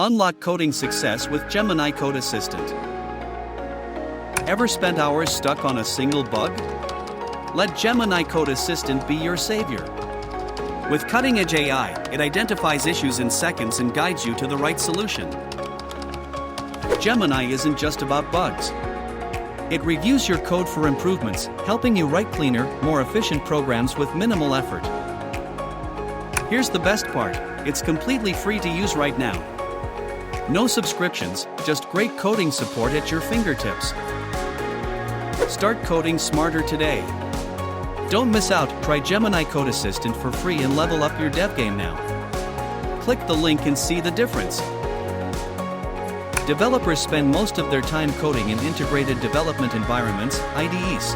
Unlock coding success with Gemini Code Assistant. Ever spent hours stuck on a single bug? Let Gemini Code Assistant be your savior. With cutting-edge AI, it identifies issues in seconds and guides you to the right solution. Gemini isn't just about bugs. It reviews your code for improvements, helping you write cleaner, more efficient programs with minimal effort. Here's the best part: it's completely free to use right now. No subscriptions, just great coding support at your fingertips. Start coding smarter today. Don't miss out, try Gemini Code Assistant for free and level up your dev game now. Click the link and see the difference. Developers spend most of their time coding in integrated development environments, IDEs.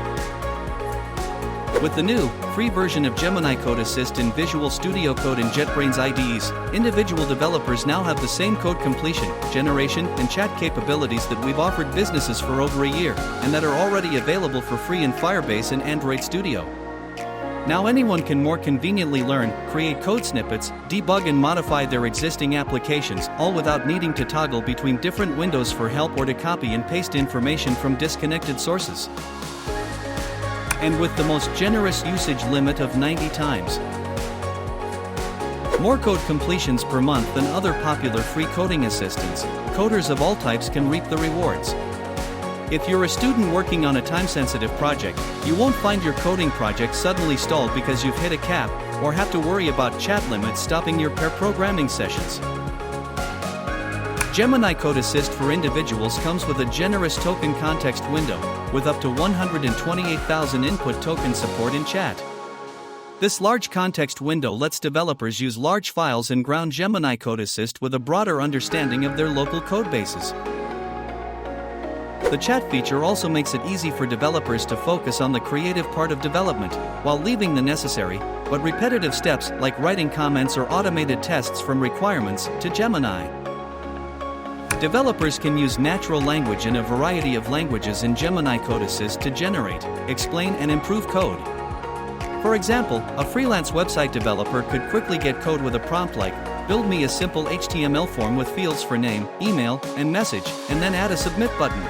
With the new, free version of Gemini Code Assist in Visual Studio Code and JetBrains IDEs, individual developers now have the same code completion, generation, and chat capabilities that we've offered businesses for over a year, and that are already available for free in Firebase and Android Studio. Now anyone can more conveniently learn, create code snippets, debug and modify their existing applications, all without needing to toggle between different windows for help or to copy and paste information from disconnected sources. And with the most generous usage limit of 90 times. More code completions per month than other popular free coding assistants, coders of all types can reap the rewards. If you're a student working on a time-sensitive project, you won't find your coding project suddenly stalled because you've hit a cap, or have to worry about chat limits stopping your pair programming sessions. Gemini Code Assist for individuals comes with a generous token context window, with up to 128,000 input token support in chat. This large context window lets developers use large files and ground Gemini Code Assist with a broader understanding of their local code bases. The chat feature also makes it easy for developers to focus on the creative part of development, while leaving the necessary, but repetitive steps like writing comments or automated tests from requirements to Gemini. Developers can use natural language in a variety of languages in Gemini Code Assist to generate, explain and improve code. For example, a freelance website developer could quickly get code with a prompt like, "Build me a simple HTML form with fields for name, email, and message," and then add a submit button.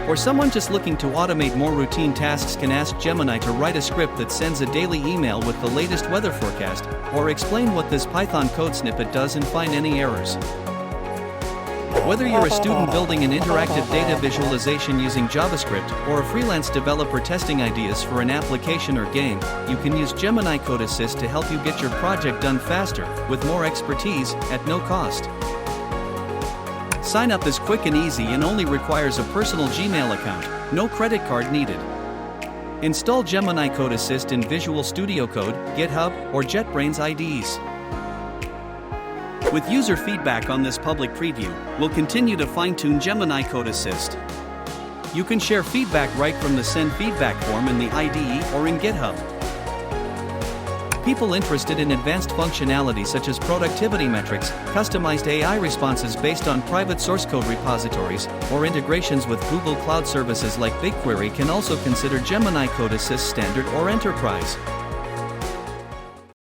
Or someone just looking to automate more routine tasks can ask Gemini to write a script that sends a daily email with the latest weather forecast, or explain what this Python code snippet does and find any errors. Whether you're a student building an interactive data visualization using JavaScript, or a freelance developer testing ideas for an application or game, you can use Gemini Code Assist to help you get your project done faster, with more expertise, at no cost. Sign up is quick and easy and only requires a personal Gmail account, no credit card needed. Install Gemini Code Assist in Visual Studio Code, GitHub, or JetBrains IDEs. With user feedback on this public preview, we'll continue to fine-tune Gemini Code Assist. You can share feedback right from the Send Feedback form in the IDE or in GitHub. People interested in advanced functionality such as productivity metrics, customized AI responses based on private source code repositories, or integrations with Google Cloud services like BigQuery can also consider Gemini Code Assist Standard or Enterprise.